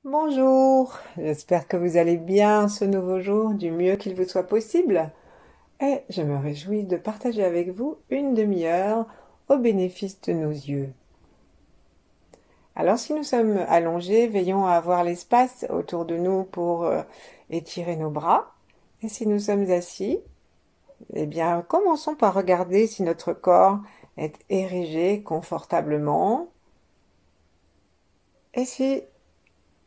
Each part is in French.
Bonjour, j'espère que vous allez bien ce nouveau jour du mieux qu'il vous soit possible et je me réjouis de partager avec vous une demi-heure au bénéfice de nos yeux. Alors si nous sommes allongés, veillons à avoir l'espace autour de nous pour étirer nos bras et si nous sommes assis, eh bien commençons par regarder si notre corps est érigé confortablement et si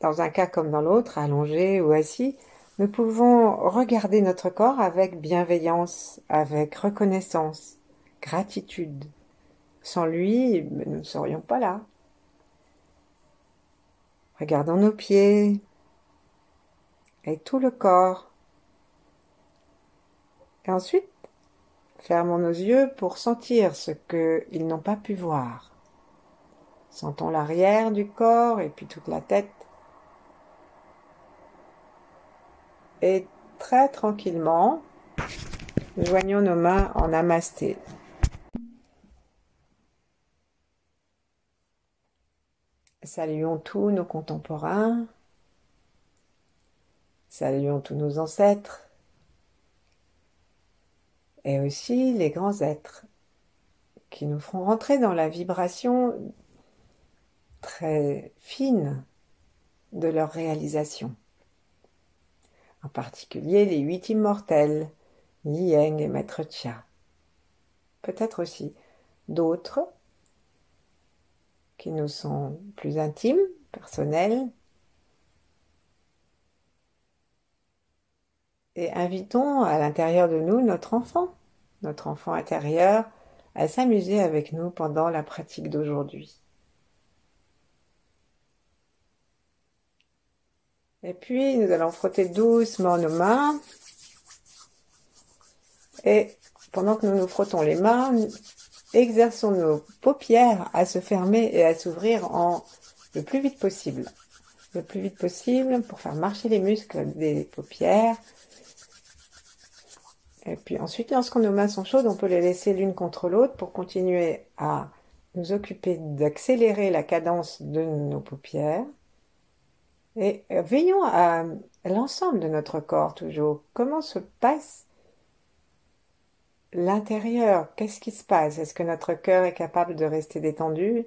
dans un cas comme dans l'autre, allongé ou assis, nous pouvons regarder notre corps avec bienveillance, avec reconnaissance, gratitude. Sans lui, nous ne serions pas là. Regardons nos pieds et tout le corps. Et ensuite, fermons nos yeux pour sentir ce qu'ils n'ont pas pu voir. Sentons l'arrière du corps et puis toute la tête. Et très tranquillement, joignons nos mains en namasté. Saluons tous nos contemporains, saluons tous nos ancêtres et aussi les grands êtres qui nous feront rentrer dans la vibration très fine de leur réalisation. En particulier les 8 immortels, Yi Yang et Maître Chia. Peut-être aussi d'autres qui nous sont plus intimes, personnels. Et invitons à l'intérieur de nous notre enfant intérieur, à s'amuser avec nous pendant la pratique d'aujourd'hui. Et puis, nous allons frotter doucement nos mains. Et pendant que nous nous frottons les mains, exerçons nos paupières à se fermer et à s'ouvrir le plus vite possible. Le plus vite possible pour faire marcher les muscles des paupières. Et puis ensuite, lorsque nos mains sont chaudes, on peut les laisser l'une contre l'autre pour continuer à nous occuper d'accélérer la cadence de nos paupières. Et veillons à l'ensemble de notre corps toujours. Comment se passe l'intérieur? Qu'est-ce qui se passe? Est-ce que notre cœur est capable de rester détendu?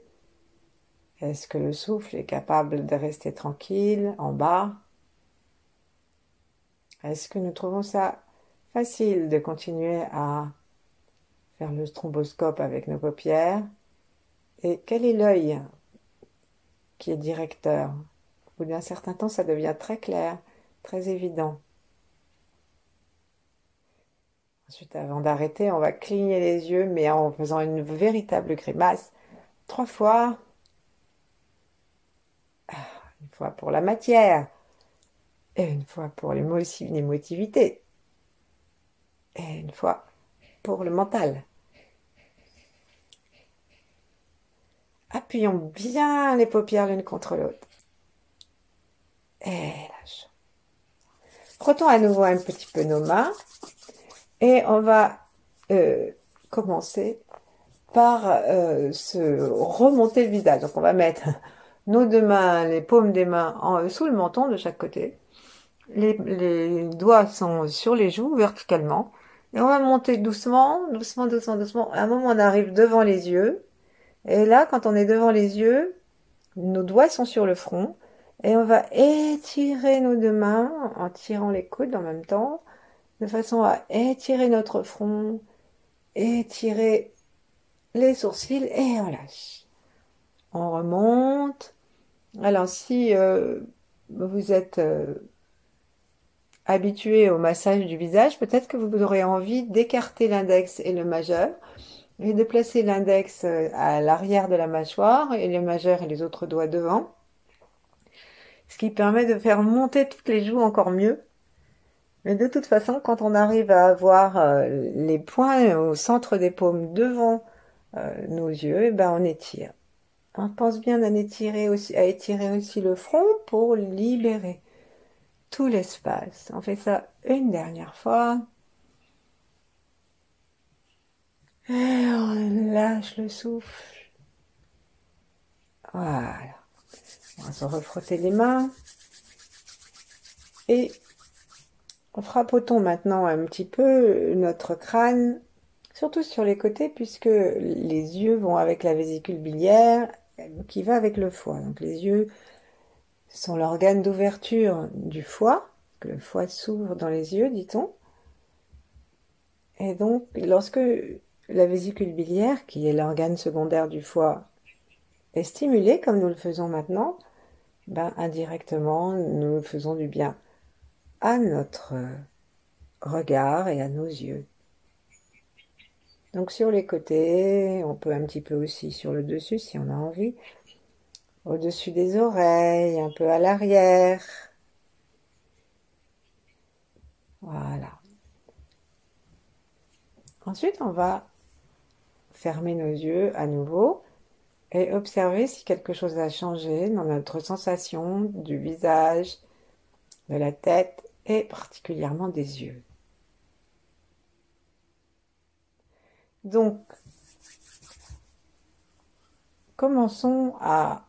Est-ce que le souffle est capable de rester tranquille en bas? Est-ce que nous trouvons ça facile de continuer à faire le stromboscope avec nos paupières? Et quel est l'œil qui est directeur? Au bout d'un certain temps, ça devient très clair, très évident. Ensuite, avant d'arrêter, on va cligner les yeux, mais en faisant une véritable grimace. 3 fois. Une fois pour la matière. Et une fois pour l'émotivité. Et une fois pour le mental. Appuyons bien les paupières l'une contre l'autre. Et lâche. Frottons à nouveau un petit peu nos mains. Et on va commencer par se remonter le visage. Donc on va mettre nos 2 mains, les paumes des mains sous le menton de chaque côté. Les doigts sont sur les joues verticalement. Et on va monter doucement, doucement, doucement, doucement. À un moment, on arrive devant les yeux. Et là, quand on est devant les yeux, nos doigts sont sur le front. Et on va étirer nos 2 mains en tirant les coudes en même temps, de façon à étirer notre front, étirer les sourcils et on lâche. On remonte. Alors si vous êtes habitué au massage du visage, peut-être que vous aurez envie d'écarter l'index et le majeur et de placer l'index à l'arrière de la mâchoire et le majeur et les autres doigts devant, ce qui permet de faire monter toutes les joues encore mieux. Mais de toute façon, quand on arrive à avoir les poings au centre des paumes devant nos yeux, et ben on étire. On pense bien à étirer aussi le front pour libérer tout l'espace. On fait ça une dernière fois. Et on lâche le souffle. Voilà. On va se refrotter les mains. Et frappotons maintenant un petit peu notre crâne, surtout sur les côtés, puisque les yeux vont avec la vésicule biliaire qui va avec le foie. Donc les yeux sont l'organe d'ouverture du foie, que le foie s'ouvre dans les yeux, dit-on. Et donc, lorsque la vésicule biliaire, qui est l'organe secondaire du foie, est stimulée, comme nous le faisons maintenant, ben, indirectement, nous faisons du bien à notre regard et à nos yeux. Donc sur les côtés, on peut un petit peu aussi sur le dessus si on a envie, au-dessus des oreilles, un peu à l'arrière. Voilà. Ensuite, on va fermer nos yeux à nouveau et observer si quelque chose a changé dans notre sensation du visage, de la tête et particulièrement des yeux. Donc, commençons à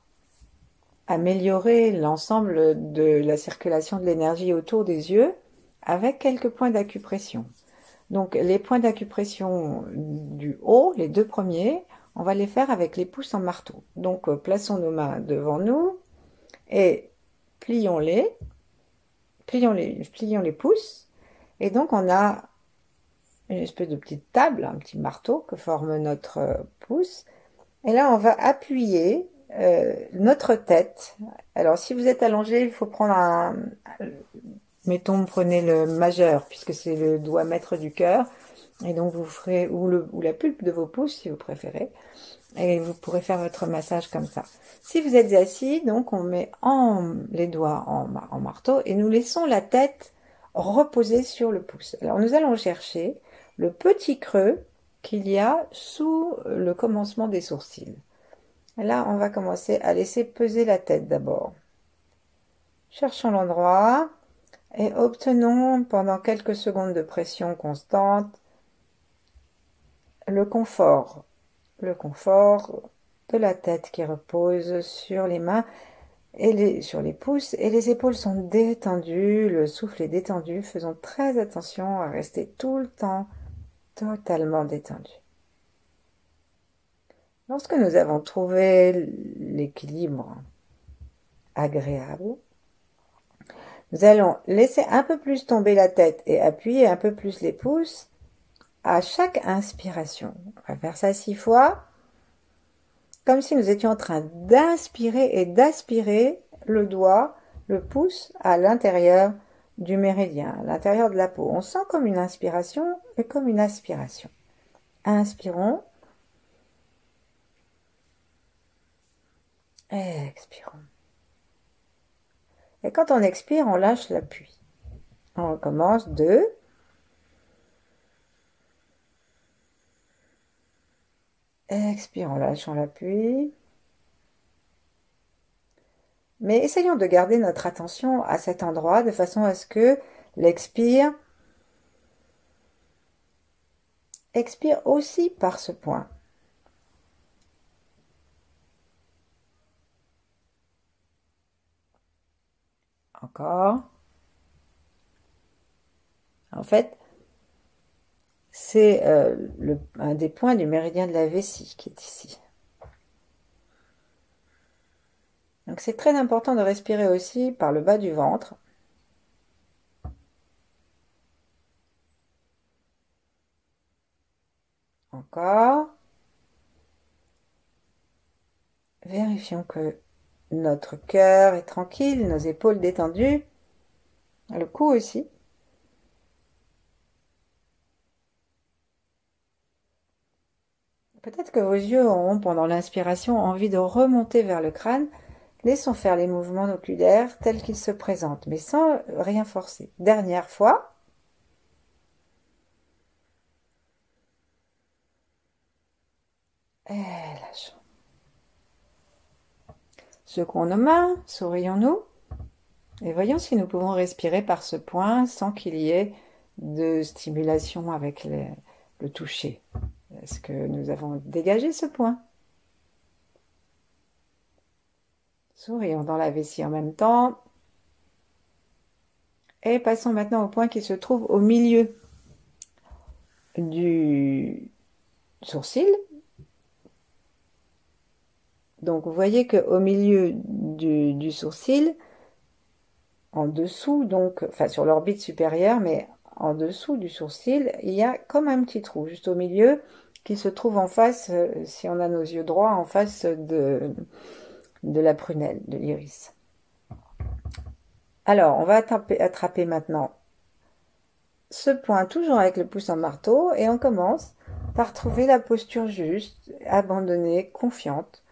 améliorer l'ensemble de la circulation de l'énergie autour des yeux avec quelques points d'acupression. Donc les points d'acupression du haut, les deux premiers, on va les faire avec les pouces en marteau. Donc plaçons nos mains devant nous et plions-les, plions les pouces. Et donc on a une espèce de petite table, un petit marteau que forme notre pouce. Et là on va appuyer notre tête. Alors si vous êtes allongé, il faut prendre mettons, prenez le majeur, puisque c'est le doigt maître du cœur. Et donc vous ferez, ou la pulpe de vos pouces si vous préférez, et vous pourrez faire votre massage comme ça. Si vous êtes assis, donc on met les doigts en marteau et nous laissons la tête reposer sur le pouce. Alors nous allons chercher le petit creux qu'il y a sous le commencement des sourcils. Et là, on va commencer à laisser peser la tête d'abord. Cherchons l'endroit et obtenons pendant quelques secondes de pression constante le confort de la tête qui repose sur les mains et sur les pouces, et les épaules sont détendues, le souffle est détendu. Faisons très attention à rester tout le temps totalement détendu. Lorsque nous avons trouvé l'équilibre agréable, nous allons laisser un peu plus tomber la tête et appuyer un peu plus les pouces à chaque inspiration. On va faire ça 6 fois, comme si nous étions en train d'inspirer et d'aspirer le doigt, le pouce à l'intérieur du méridien, à l'intérieur de la peau. On sent comme une inspiration et comme une aspiration. Inspirons. Expirons. Et quand on expire, on lâche l'appui. On recommence. 2. Expirons, lâchons l'appui. Mais essayons de garder notre attention à cet endroit de façon à ce que l'expire expire aussi par ce point. Encore. En fait, c'est un des points du méridien de la vessie qui est ici. Donc c'est très important de respirer aussi par le bas du ventre. Encore. Vérifions que notre cœur est tranquille, nos épaules détendues, le cou aussi. Peut-être que vos yeux auront, pendant l'inspiration, envie de remonter vers le crâne. Laissons faire les mouvements oculaires tels qu'ils se présentent, mais sans rien forcer. Dernière fois. Et lâchons. Secouons nos mains, sourions-nous. Et voyons si nous pouvons respirer par ce point sans qu'il y ait de stimulation avec le toucher. Est-ce que nous avons dégagé ce point? Sourions dans la vessie en même temps. Et passons maintenant au point qui se trouve au milieu du sourcil. Donc vous voyez qu'au milieu du sourcil, en dessous, donc, enfin sur l'orbite supérieure, mais en dessous du sourcil, il y a comme un petit trou juste au milieu qui se trouve en face, si on a nos yeux droits, en face de la prunelle, de l'iris. Alors, on va attraper maintenant ce point toujours avec le pouce en marteau et on commence par trouver la posture juste, abandonnée, confiante,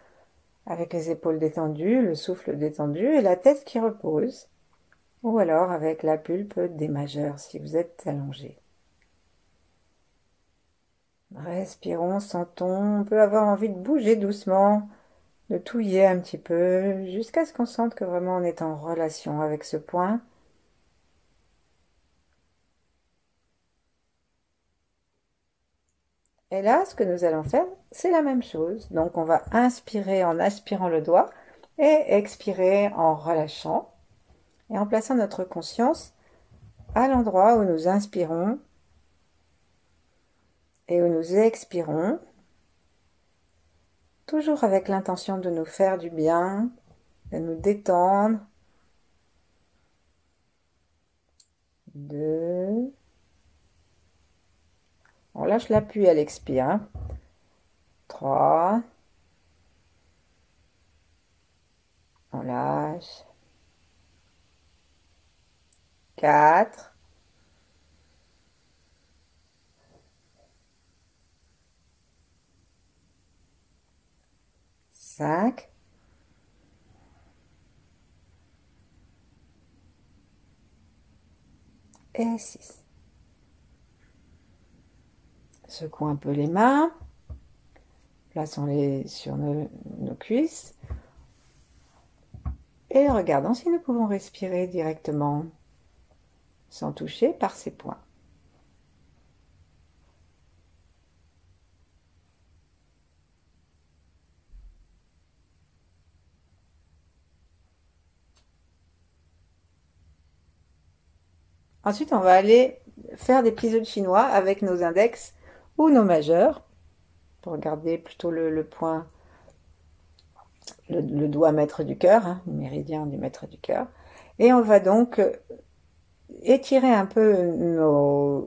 avec les épaules détendues, le souffle détendu et la tête qui repose, ou alors avec la pulpe des majeurs si vous êtes allongé. Respirons, sentons, on peut avoir envie de bouger doucement, de touiller un petit peu, jusqu'à ce qu'on sente que vraiment on est en relation avec ce point. Et là, ce que nous allons faire, c'est la même chose. Donc on va inspirer en aspirant le doigt et expirer en relâchant et en plaçant notre conscience à l'endroit où nous inspirons et où nous expirons, toujours avec l'intention de nous faire du bien, de nous détendre. 2. On lâche l'appui à l'expire. 3. On lâche. 4. 5. Et 6. Secouons un peu les mains. Plaçons-les sur nos cuisses. Et regardons si nous pouvons respirer directement sans toucher par ces points. Ensuite, on va aller faire des plis de chinois avec nos index ou nos majeurs pour garder plutôt le point, le doigt maître du cœur, hein, le méridien du maître du cœur. Et on va donc étirer un peu nos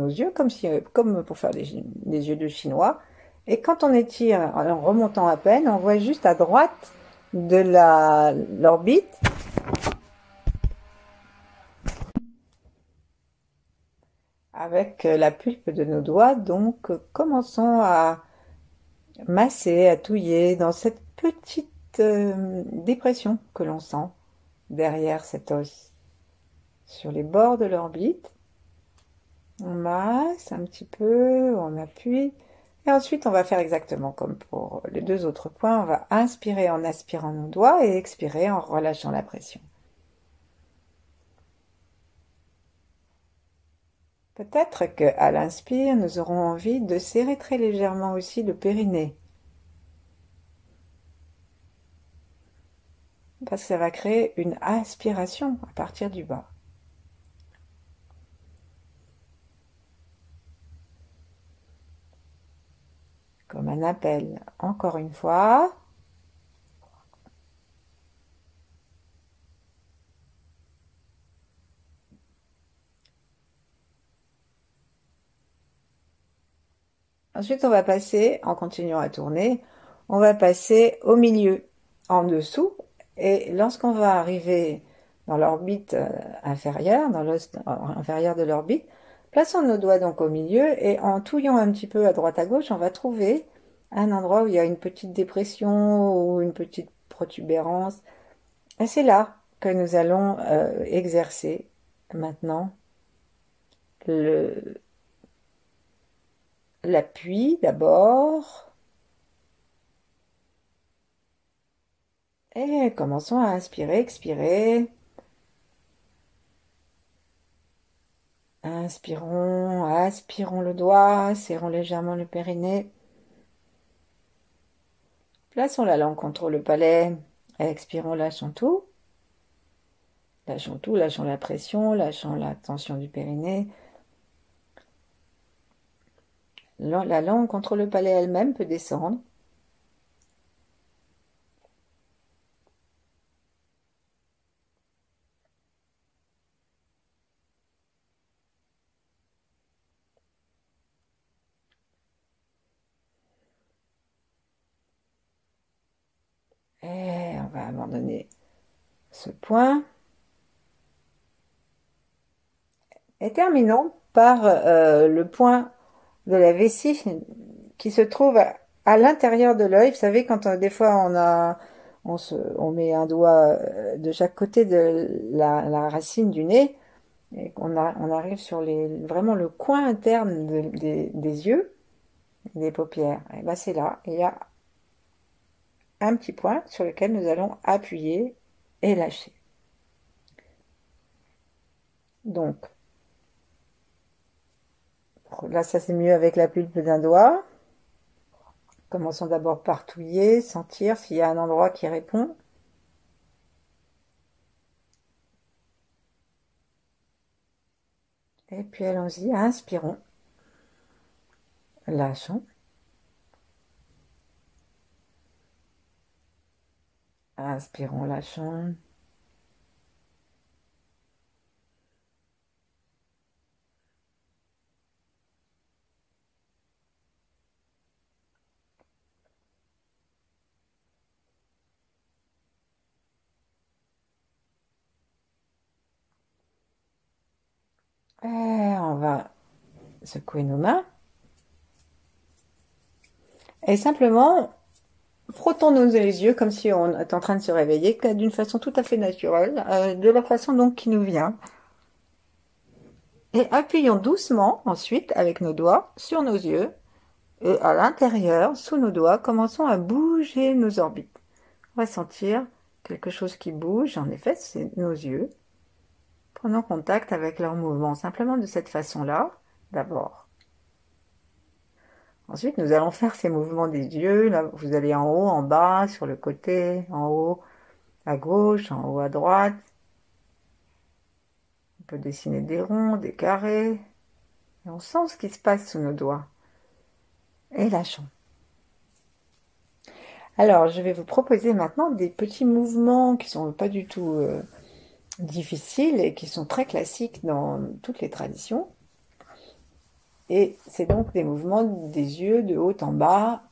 yeux comme pour faire des yeux de chinois. Et quand on étire en remontant à peine, on voit juste à droite de l'orbite avec la pulpe de nos doigts. Donc commençons à masser, à touiller dans cette petite dépression que l'on sent derrière cet os, sur les bords de l'orbite. On masse un petit peu, on appuie, et ensuite on va faire exactement comme pour les deux autres points. On va inspirer en aspirant nos doigts et expirer en relâchant la pression. Peut-être qu'à l'inspire, nous aurons envie de serrer très légèrement aussi le périnée, parce que ça va créer une aspiration à partir du bas. Comme un appel, encore une fois. Ensuite, on va passer, en continuant à tourner, on va passer au milieu, en dessous, et lorsqu'on va arriver dans l'orbite inférieure, dans l'os inférieur de l'orbite, plaçons nos doigts donc au milieu, et en touillant un petit peu à droite à gauche, on va trouver un endroit où il y a une petite dépression ou une petite protubérance. Et c'est là que nous allons exercer maintenant l'appui d'abord. Et commençons à inspirer, expirer. Inspirons, aspirons le doigt, serrons légèrement le périnée. Plaçons la langue contre le palais. Expirons, lâchons tout. Lâchons tout, lâchons la pression, lâchons la tension du périnée. La langue contre le palais elle-même peut descendre. Et on va abandonner ce point. Et terminons par le point de la vessie qui se trouve à l'intérieur de l'œil. Vous savez, quand des fois on met un doigt de chaque côté de la racine du nez et on arrive sur vraiment le coin interne des yeux, des paupières. Et ben c'est là, il y a un petit point sur lequel nous allons appuyer et lâcher. Donc, là ça c'est mieux avec la pulpe d'un doigt. Commençons d'abord par touiller, sentir s'il y a un endroit qui répond. Et puis allons-y, inspirons. Lâchons. Inspirons, lâchons. Et on va secouer nos mains. Et simplement, frottons les yeux comme si on était en train de se réveiller, d'une façon tout à fait naturelle, de la façon donc qui nous vient. Et appuyons doucement ensuite avec nos doigts sur nos yeux. Et à l'intérieur, sous nos doigts, commençons à bouger nos orbites. On va sentir quelque chose qui bouge. En effet, c'est nos yeux. Prenons contact avec leurs mouvements, simplement de cette façon-là, d'abord. Ensuite, nous allons faire ces mouvements des yeux. Là, vous allez en haut, en bas, sur le côté, en haut, à gauche, en haut, à droite. On peut dessiner des ronds, des carrés. Et on sent ce qui se passe sous nos doigts. Et lâchons. Alors, je vais vous proposer maintenant des petits mouvements qui sont pas du tout difficiles et qui sont très classiques dans toutes les traditions. Et c'est donc des mouvements des yeux de haut en bas,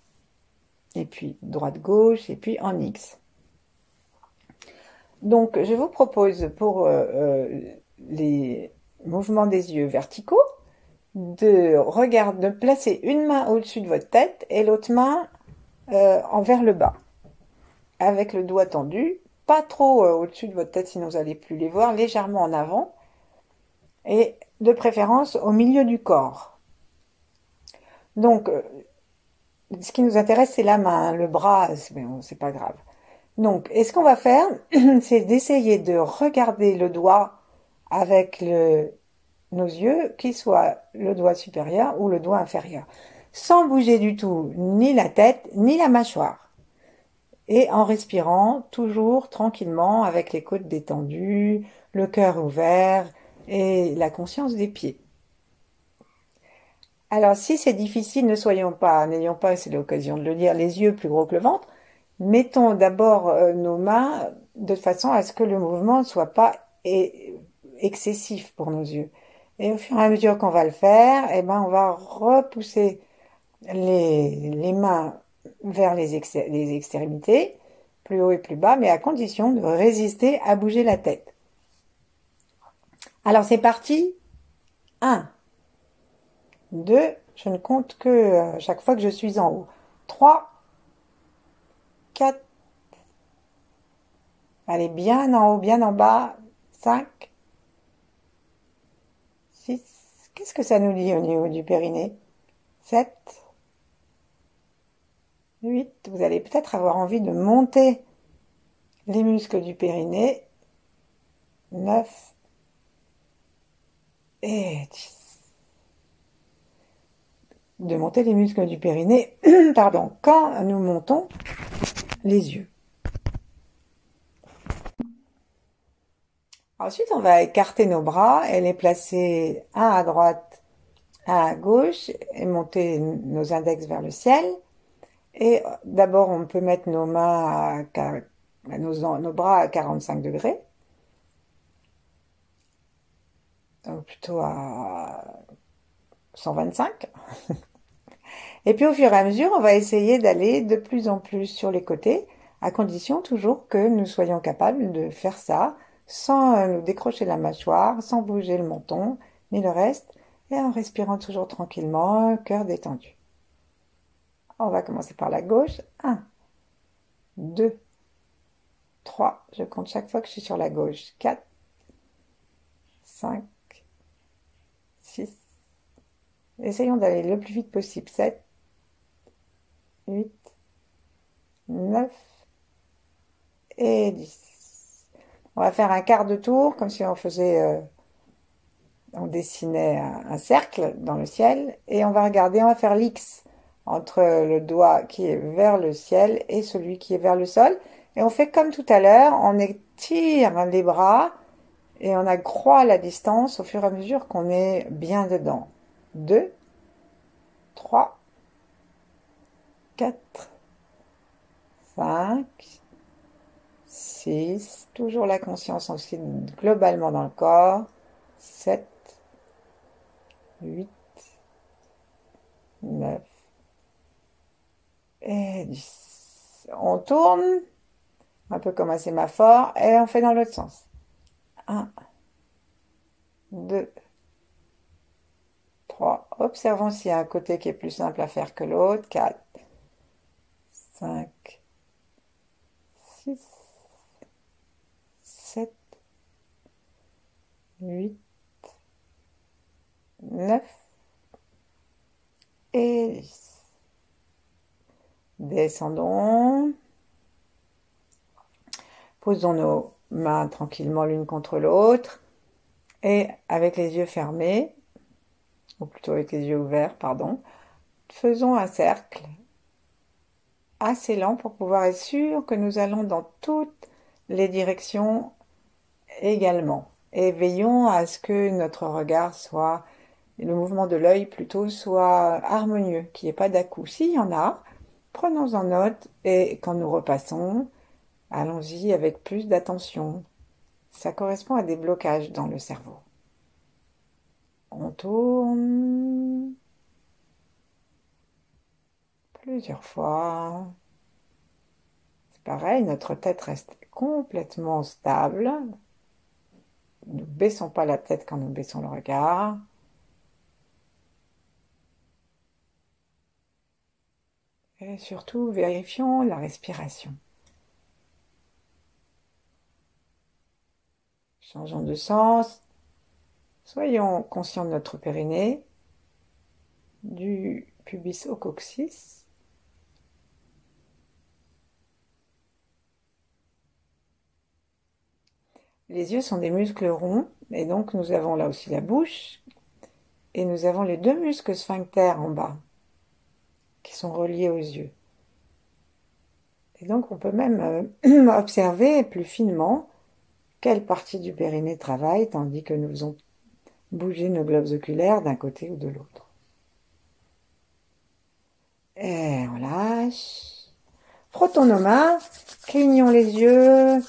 et puis droite-gauche, et puis en X. Donc, je vous propose pour les mouvements des yeux verticaux de placer une main au-dessus de votre tête et l'autre main vers le bas, avec le doigt tendu, pas trop au-dessus de votre tête sinon vous n'allez plus les voir, légèrement en avant, et de préférence au milieu du corps. Donc, ce qui nous intéresse, c'est la main, le bras, c'est pas grave. Donc, et ce qu'on va faire, c'est d'essayer de regarder le doigt avec nos yeux, qu'il soit le doigt supérieur ou le doigt inférieur, sans bouger du tout ni la tête ni la mâchoire. Et en respirant toujours tranquillement avec les côtes détendues, le cœur ouvert et la conscience des pieds. Alors, si c'est difficile, n'ayons pas, c'est l'occasion de le dire, les yeux plus gros que le ventre. Mettons d'abord nos mains de façon à ce que le mouvement ne soit pas excessif pour nos yeux. Et au fur et à mesure qu'on va le faire, eh ben, on va repousser les mains vers les extrémités, plus haut et plus bas, mais à condition de résister à bouger la tête. Alors, c'est parti. 1. 2, je ne compte que chaque fois que je suis en haut. 3, 4, allez, bien en haut, bien en bas. 5, 6, qu'est-ce que ça nous dit au niveau du périnée? 7, 8, vous allez peut-être avoir envie de monter les muscles du périnée. 9 et 10. De monter les muscles du périnée, pardon, quand nous montons les yeux. Ensuite, on va écarter nos bras et les placer un à droite, un à gauche et monter nos index vers le ciel. Et d'abord, on peut mettre nos mains nos bras à 45 degrés, donc plutôt à 125. Et puis au fur et à mesure, on va essayer d'aller de plus en plus sur les côtés, à condition toujours que nous soyons capables de faire ça sans nous décrocher la mâchoire, sans bouger le menton, ni le reste, et en respirant toujours tranquillement, cœur détendu. On va commencer par la gauche. 1, 2, 3. Je compte chaque fois que je suis sur la gauche. 4, 5, 6. Essayons d'aller le plus vite possible. 7, 8, 9 et 10. On va faire un quart de tour, comme si on dessinait un cercle dans le ciel. Et on va regarder, on va faire l'X entre le doigt qui est vers le ciel et celui qui est vers le sol. Et on fait comme tout à l'heure, on étire les bras et on accroît la distance au fur et à mesure qu'on est bien dedans. 2, 3, 4, 5, 6, toujours la conscience aussi globalement dans le corps. 7, 8, 9 et 10. On tourne, un peu comme un sémaphore, et on fait dans l'autre sens. 1, 2, 3. Observons s'il y a un côté qui est plus simple à faire que l'autre. 4, 5, 6, 7, 8, 9 et 10. Descendons. Posons nos mains tranquillement l'une contre l'autre et avec les yeux fermés, ou plutôt avec les yeux ouverts, pardon, faisons un cercle assez lent pour pouvoir être sûr que nous allons dans toutes les directions également. Et veillons à ce que notre regard soit, le mouvement de l'œil plutôt, soit harmonieux, qu'il n'y ait pas d'à-coups. S'il y en a, prenons en note et quand nous repassons, allons-y avec plus d'attention. Ça correspond à des blocages dans le cerveau. On tourne plusieurs fois. C'est pareil, notre tête reste complètement stable. Ne baissons pas la tête quand nous baissons le regard. Et surtout, vérifions la respiration. Changeons de sens. Soyons conscients de notre périnée, du pubis au coccyx. Les yeux sont des muscles ronds, et donc nous avons là aussi la bouche, et nous avons les deux muscles sphincters en bas, qui sont reliés aux yeux. Et donc on peut même observer plus finement quelle partie du périnée travaille, tandis que nous faisons bouger nos globes oculaires d'un côté ou de l'autre. Et on lâche. Frottons nos mains, clignons les yeux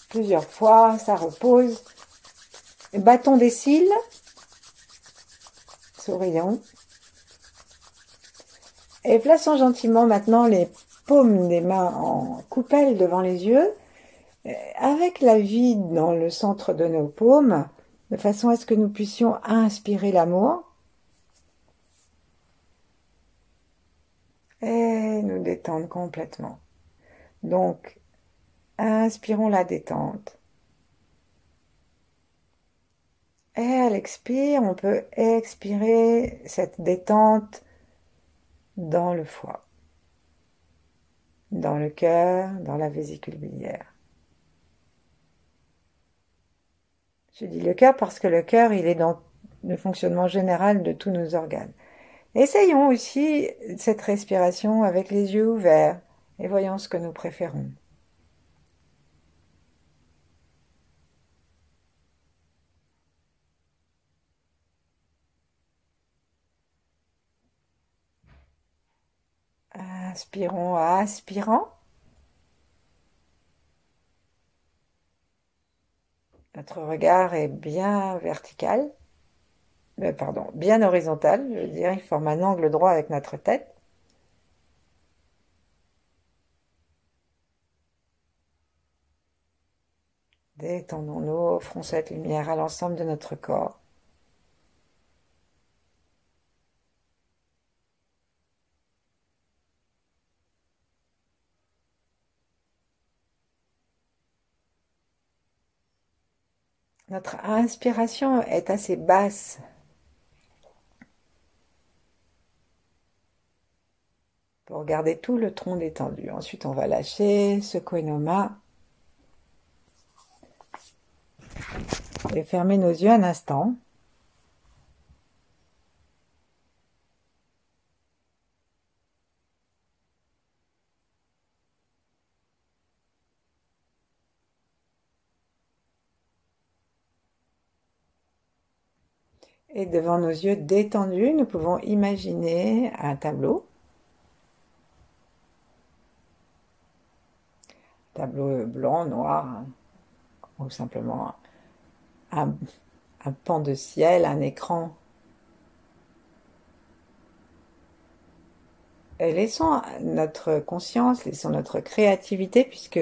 plusieurs fois, ça repose. Battons des cils, sourions. Et plaçons gentiment maintenant les paumes des mains en coupelle devant les yeux, avec la vide dans le centre de nos paumes, de façon à ce que nous puissions inspirer l'amour et nous détendre complètement. Donc, inspirons la détente. Et à l'expire, on peut expirer cette détente dans le foie, dans le cœur, dans la vésicule biliaire. Je dis le cœur parce que le cœur, il est dans le fonctionnement général de tous nos organes. Essayons aussi cette respiration avec les yeux ouverts et voyons ce que nous préférons. Inspirons à aspirant. Notre regard est bien vertical, pardon, bien horizontal, je veux dire, il forme un angle droit avec notre tête. Détendons-nous, offrons cette lumière à l'ensemble de notre corps. Notre inspiration est assez basse pour garder tout le tronc détendu. Ensuite, on va lâcher, secouer nos mains et fermer nos yeux un instant. Et devant nos yeux détendus, nous pouvons imaginer un tableau. Tableau blanc, noir, hein, ou simplement un pan de ciel, un écran. Et laissons notre conscience, laissons notre créativité, puisque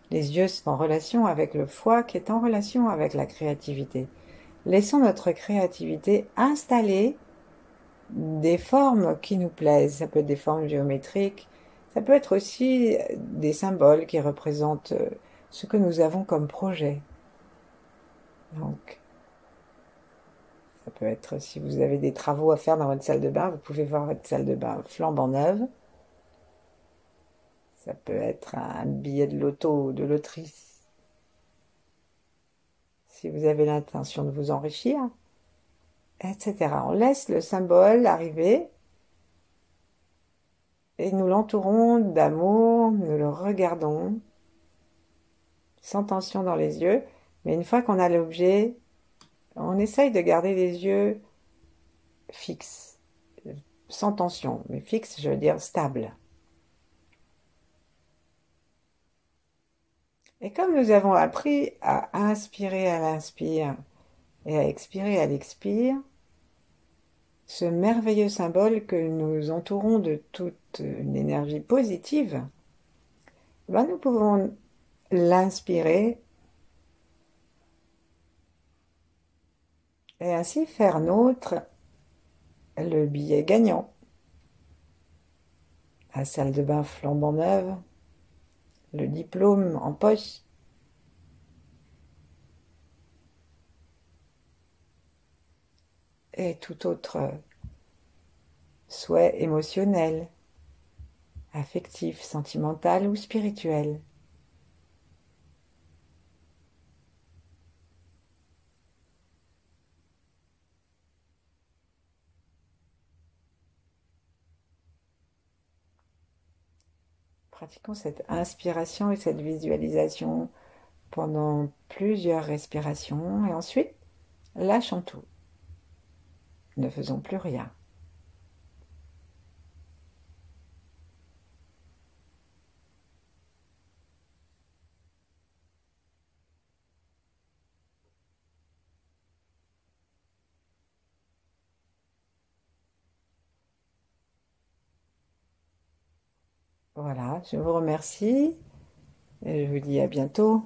les yeux sont en relation avec le foie qui est en relation avec la créativité. Laissons notre créativité installer des formes qui nous plaisent. Ça peut être des formes géométriques, ça peut être aussi des symboles qui représentent ce que nous avons comme projet. Donc, ça peut être, si vous avez des travaux à faire dans votre salle de bain, vous pouvez voir votre salle de bain flambant neuve. Ça peut être un billet de loto ou de loterie, si vous avez l'intention de vous enrichir, etc. On laisse le symbole arriver et nous l'entourons d'amour, nous le regardons sans tension dans les yeux, mais une fois qu'on a l'objet, on essaye de garder les yeux fixes, sans tension, mais fixes, je veux dire stable. Et comme nous avons appris à inspirer à l'inspire et à expirer à l'expire, ce merveilleux symbole que nous entourons de toute une énergie positive, nous pouvons l'inspirer et ainsi faire nôtre le billet gagnant. La salle de bain flambant neuve, le diplôme en poche, et tout autre souhait émotionnel, affectif, sentimental ou spirituel. Pratiquons cette inspiration et cette visualisation pendant plusieurs respirations et ensuite lâchons tout. Ne faisons plus rien. Voilà, je vous remercie et je vous dis à bientôt.